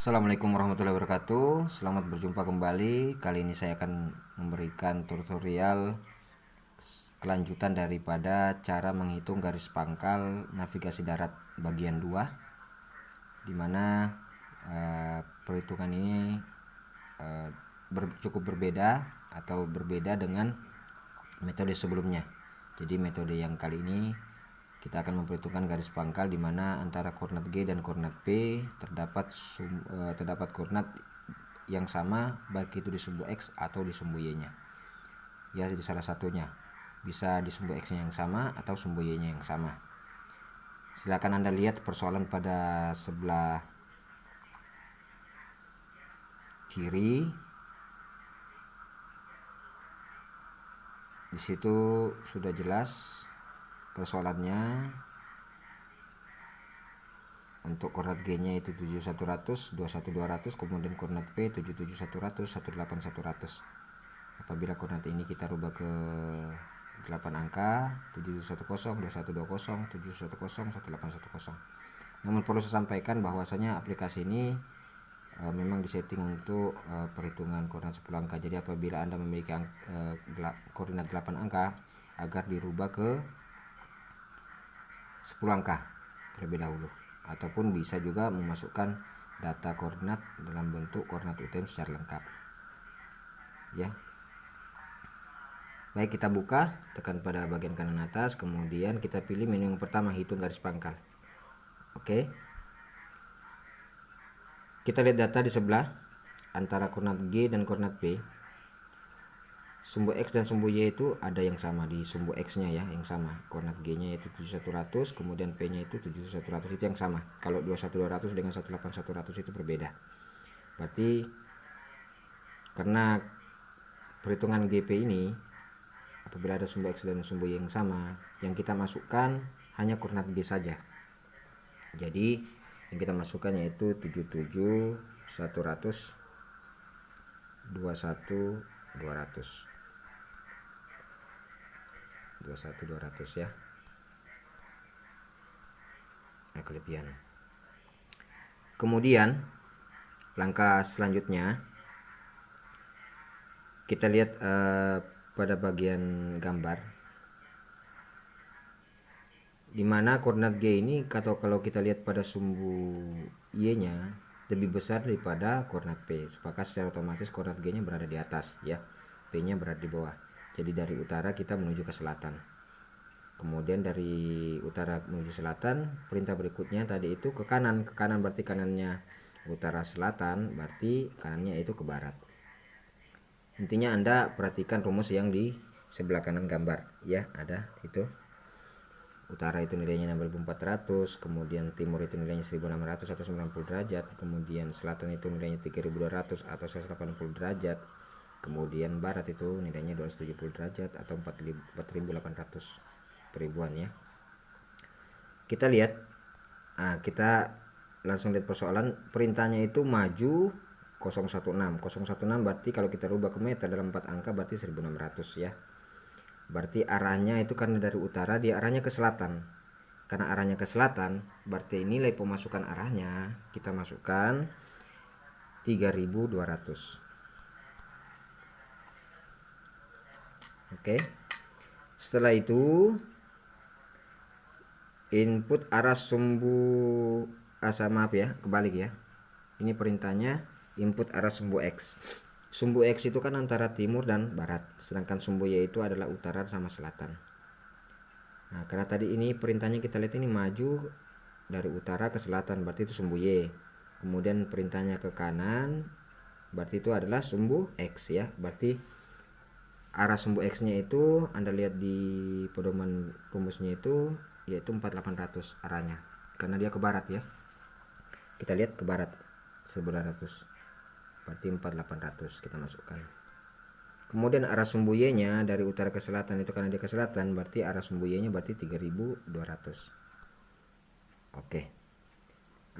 Assalamualaikum warahmatullahi wabarakatuh. Selamat berjumpa kembali. Kali ini saya akan memberikan tutorial kelanjutan daripada cara menghitung garis pangkal navigasi darat bagian 2, dimana perhitungan ini cukup berbeda atau berbeda dengan metode sebelumnya. Jadi metode yang kali ini kita akan memperhitungkan garis pangkal di mana antara koordinat G dan koordinat P terdapat koordinat yang sama, baik itu di sumbu X atau di sumbu Y-nya. Ya, di salah satunya bisa di sumbu X-nya yang sama atau sumbu Y-nya yang sama. Silakan Anda lihat persoalan pada sebelah kiri. Di situ sudah jelas persoalannya. Untuk koordinat G-nya itu 7100, 21200, kemudian koordinat P 77100, 18100. Apabila koordinat ini kita rubah ke 8 angka, 7710, 2120, 710, 1810. Namun perlu saya sampaikan bahwasanya aplikasi ini memang disetting untuk perhitungan koordinat 10 angka. Jadi apabila Anda memiliki koordinat 8 angka, agar dirubah ke 10 angka terlebih dahulu, ataupun bisa juga memasukkan data koordinat dalam bentuk koordinat UTM secara lengkap. Ya. Baik, kita buka, tekan pada bagian kanan atas, kemudian kita pilih menu yang pertama, hitung garis pangkal. Oke. Kita lihat data di sebelah antara koordinat G dan koordinat P. Sumbu X dan sumbu Y itu ada yang sama di sumbu X-nya ya, yang sama. Koordinat G-nya yaitu 7100, kemudian P-nya itu 7100, itu yang sama. Kalau 21200 dengan 18100 itu berbeda. Berarti karena perhitungan GP ini apabila ada sumbu X dan sumbu Y yang sama, yang kita masukkan hanya koordinat G saja. Jadi yang kita masukkan yaitu 77 100 21 200 ya. Nah, kelebihan. Kemudian langkah selanjutnya kita lihat pada bagian gambar, dimana koordinat G ini kalau kita lihat pada sumbu Y-nya lebih besar daripada koordinat P. Maka secara otomatis koordinat G-nya berada di atas ya, P-nya berada di bawah. Jadi dari utara kita menuju ke selatan. Kemudian dari utara menuju selatan, perintah berikutnya tadi itu ke kanan. Ke kanan berarti kanannya utara selatan, berarti kanannya itu ke barat. Intinya Anda perhatikan rumus yang di sebelah kanan gambar ya, ada itu. Utara itu nilainya 6400, kemudian timur itu nilainya 1600 atau 90 derajat, kemudian selatan itu nilainya 3200 atau 180 derajat, kemudian barat itu nilainya 270 derajat atau 4800 peribuan ya. Kita lihat, kita langsung lihat persoalan. Perintahnya itu maju 016. 016 berarti kalau kita rubah ke meter dalam 4 angka berarti 1600 ya. Berarti arahnya itu karena dari utara, dia arahnya ke selatan. Karena arahnya ke selatan, berarti nilai pemasukan arahnya kita masukkan 3200. Oke. Setelah itu input arah sumbu maaf ya, kebalik ya. Ini perintahnya input arah sumbu X. Sumbu X itu kan antara timur dan barat, sedangkan sumbu Y itu adalah utara sama selatan. Nah, karena tadi ini perintahnya kita lihat ini maju dari utara ke selatan, berarti itu sumbu Y. Kemudian perintahnya ke kanan, berarti itu adalah sumbu X ya. Berarti arah sumbu X-nya itu Anda lihat di pedoman rumusnya itu yaitu 4800 arahnya, karena dia ke barat ya. Kita lihat ke barat 1900. Berarti 4800 kita masukkan. Kemudian arah sumbu Y-nya dari utara ke selatan itu karena dia ke selatan, berarti arah sumbu Y-nya berarti 3200. Oke.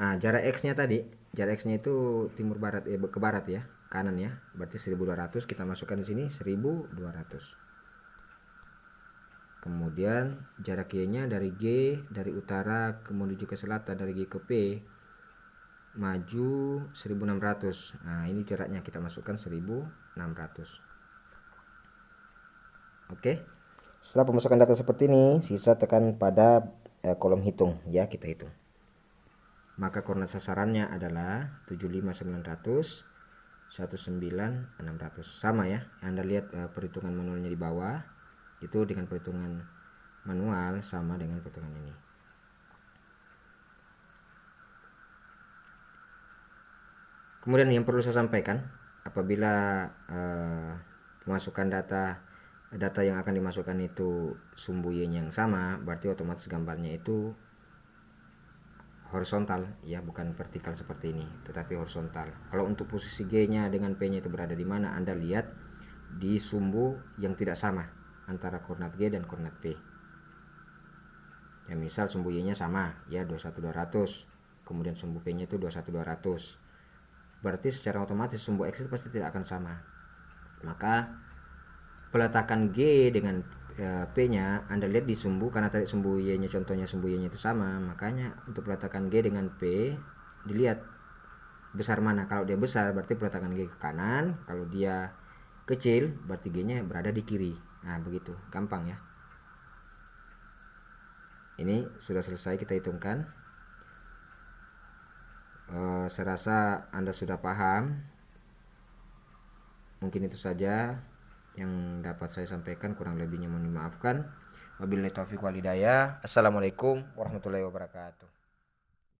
Nah, jarak X-nya tadi, jarak X-nya itu timur barat ke barat ya, kanan ya. Berarti 1200 kita masukkan di sini 1200. Kemudian jarak Y-nya dari G dari utara menuju ke selatan, dari G ke P maju 1600. Nah, ini jaraknya kita masukkan 1600. Oke. Setelah pemasukan data seperti ini, sisa tekan pada kolom hitung ya, kita hitung. Maka koordinat sasarannya adalah 75900 19600. Sama ya. Anda lihat perhitungan manualnya di bawah. Itu dengan perhitungan manual sama dengan perhitungan ini. Kemudian yang perlu saya sampaikan, apabila pemasukan data yang akan dimasukkan itu sumbu Y-nya yang sama, berarti otomatis gambarnya itu horizontal ya, bukan vertikal seperti ini, tetapi horizontal. Kalau untuk posisi G-nya dengan P-nya itu berada di mana, Anda lihat di sumbu yang tidak sama antara koordinat G dan koordinat P. Ya, misal sumbu Y-nya sama ya 21200, kemudian sumbu P-nya itu 21200. Berarti secara otomatis sumbu X itu pasti tidak akan sama. Maka peletakan G dengan P-nya Anda lihat di sumbu, karena tadi sumbu Y-nya, contohnya sumbu Y-nya itu sama, makanya untuk peletakan G dengan P dilihat besar mana. Kalau dia besar berarti peletakan G ke kanan, kalau dia kecil berarti G-nya berada di kiri. Nah, begitu, gampang ya. Ini sudah selesai kita hitungkan. Saya rasa Anda sudah paham. Mungkin itu saja yang dapat saya sampaikan, kurang lebihnya mohon dimaafkan. Wabillahi taufiq wal hidayah. Assalamualaikum warahmatullahi wabarakatuh.